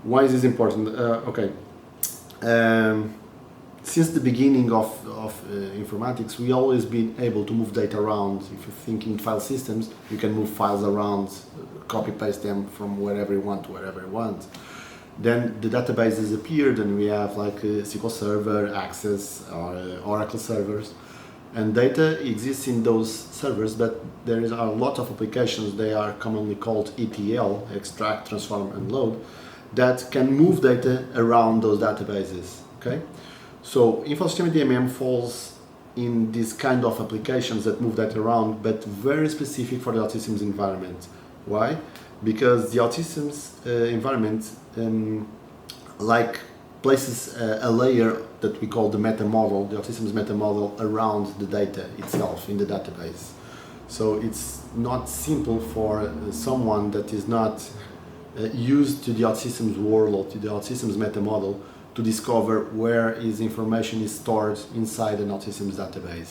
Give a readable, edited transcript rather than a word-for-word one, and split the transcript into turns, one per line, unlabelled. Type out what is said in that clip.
Why is this important? Okay. Since the beginning of informatics, we always been able to move data around. If you think in file systems, you can move files around, copy paste them from wherever you want to wherever you want. Then the databases appeared, and we have like SQL Server, Access, or Oracle servers, and data exists in those servers. But there are a lot of applications. They are commonly called ETL, extract, transform, and load, that can move data around those databases. Okay. So Infosistema DMM falls in this kind of applications that move data around, but very specific for the OutSystems environment. Why? Because the OutSystems environment like places a layer that we call the meta model, the OutSystems meta model, around the data itself in the database. So it's not simple for someone that is not used to the OutSystems world or to the OutSystems meta model to discover where his information is stored inside an OutSystems database.